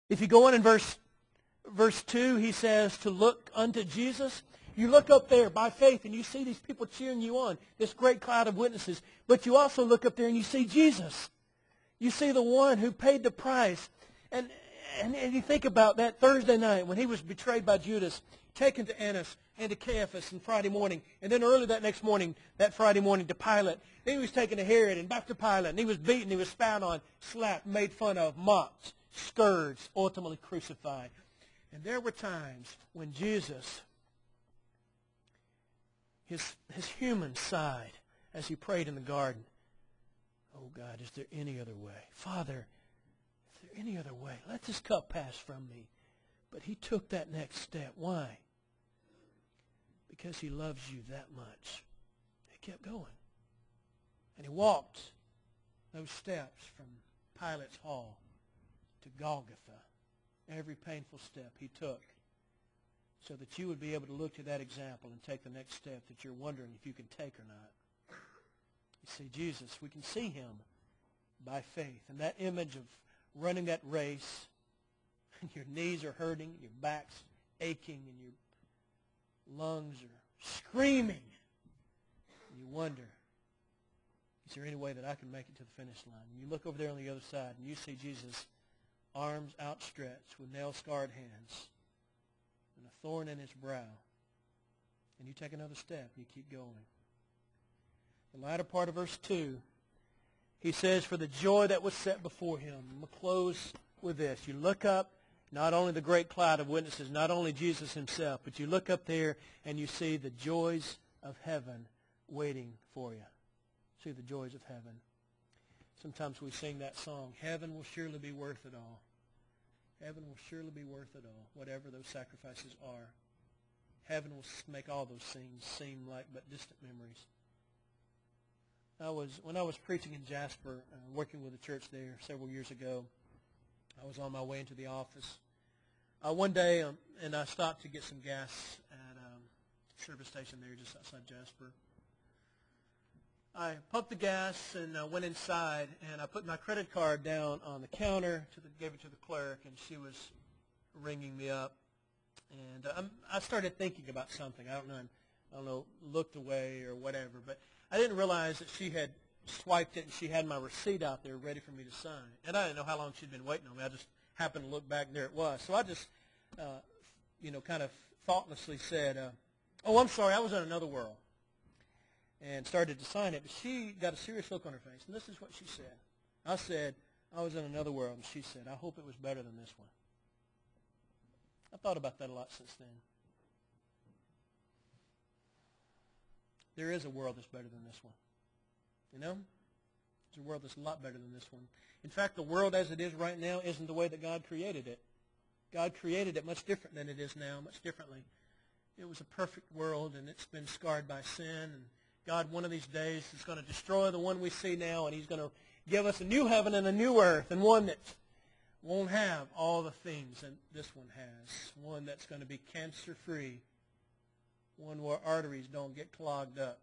If you go on in verse 2, he says to look unto Jesus. You look up there by faith and you see these people cheering you on, this great cloud of witnesses. But you also look up there and you see Jesus. You see the one who paid the price. And you think about that Thursday night when he was betrayed by Judas, taken to Annas and to Caiaphas on Friday morning, and then early that next morning, that Friday morning, to Pilate. Then he was taken to Herod and back to Pilate, and he was beaten, he was spat on, slapped, made fun of, mocked, scourged, ultimately crucified. And there were times when Jesus, his human side, as he prayed in the garden, oh God, is there any other way? Father, is there any other way? Let this cup pass from me. But he took that next step. Why? Because he loves you that much. He kept going. And he walked those steps from Pilate's hall to Golgotha. Every painful step he took so that you would be able to look to that example and take the next step that you're wondering if you can take or not. You see, Jesus, we can see him by faith. And that image of running that race, and your knees are hurting, your back's aching, and your lungs are screaming. And you wonder, is there any way that I can make it to the finish line? And you look over there on the other side, and you see Jesus' arms outstretched with nail-scarred hands and a thorn in his brow. And you take another step, and you keep going. The latter part of verse 2, he says, for the joy that was set before him. I'm going to close with this. You look up, not only the great cloud of witnesses, not only Jesus himself, but you look up there and you see the joys of heaven waiting for you. See the joys of heaven. Sometimes we sing that song, heaven will surely be worth it all. Heaven will surely be worth it all, whatever those sacrifices are. Heaven will make all those things seem like but distant memories. When I was preaching in Jasper, working with a church there several years ago, I was on my way into the office. One day, and I stopped to get some gas at a service station there just outside Jasper. I pumped the gas and went inside, and I put my credit card down on the counter, gave it to the clerk, and she was ringing me up. And I started thinking about something. I don't know, looked away or whatever, but I didn't realize that she had swiped it and she had my receipt out there ready for me to sign. And I didn't know how long she'd been waiting on me. I just happened to look back and there it was. So I just, kind of thoughtlessly said, oh, I'm sorry, I was in another world. And started to sign it. But she got a serious look on her face. And this is what she said. I said, I was in another world. And she said, I hope it was better than this one. I thought about that a lot since then. There is a world that's better than this one. You know? There's a world that's a lot better than this one. In fact, the world as it is right now isn't the way that God created it. God created it much different than it is now, much differently. It was a perfect world, and it's been scarred by sin. And God, one of these days, is going to destroy the one we see now, and he's going to give us a new heaven and a new earth, and one that won't have all the things that this one has. One that's going to be cancer-free. One where arteries don't get clogged up.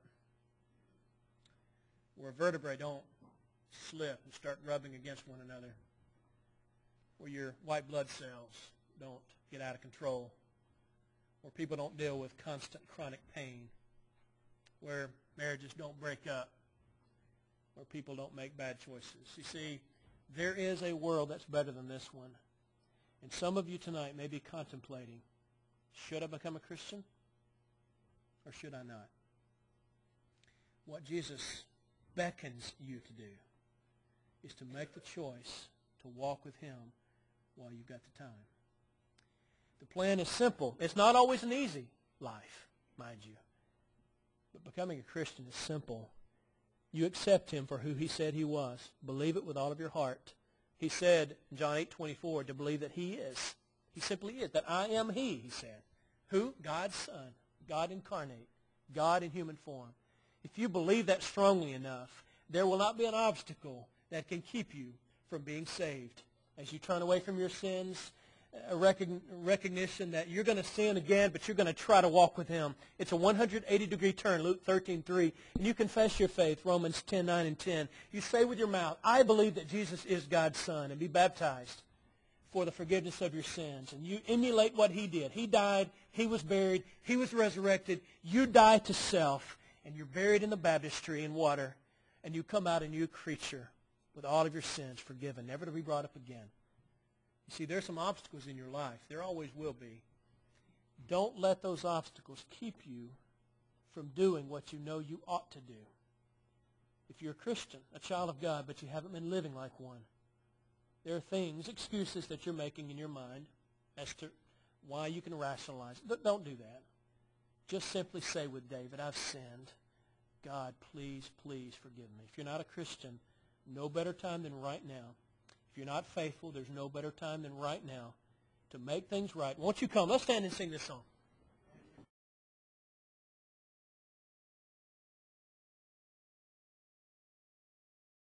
Where vertebrae don't slip and start rubbing against one another. Where your white blood cells don't get out of control. Where people don't deal with constant chronic pain. Where marriages don't break up. Where people don't make bad choices. You see, there is a world that's better than this one. And some of you tonight may be contemplating, should I become a Christian? Or should I not? What Jesus beckons you to do is to make the choice to walk with him while you've got the time. The plan is simple. It's not always an easy life, mind you. But becoming a Christian is simple. You accept him for who he said he was. Believe it with all of your heart. He said in John 8:24 to believe that he is. He simply is. That I am he said. Who? God's Son. God incarnate, God in human form. If you believe that strongly enough, there will not be an obstacle that can keep you from being saved. As you turn away from your sins, a recognition that you're going to sin again, but you're going to try to walk with him. It's a 180-degree turn, Luke 13:3. And you confess your faith, Romans 10:9 and 10. You say with your mouth, I believe that Jesus is God's Son, and be baptized for the forgiveness of your sins. And you emulate what he did. He died. He was buried. He was resurrected. You die to self, and you're buried in the baptistry in water, and you come out a new creature with all of your sins forgiven, never to be brought up again. You see, there's some obstacles in your life. There always will be. Don't let those obstacles keep you from doing what you know you ought to do. If you're a Christian, a child of God, but you haven't been living like one, there are things, excuses that you're making in your mind as to why you can rationalize it. Don't do that. Just simply say with David, I've sinned. God, please, please forgive me. If you're not a Christian, no better time than right now. If you're not faithful, there's no better time than right now to make things right. Won't you come? Let's stand and sing this song.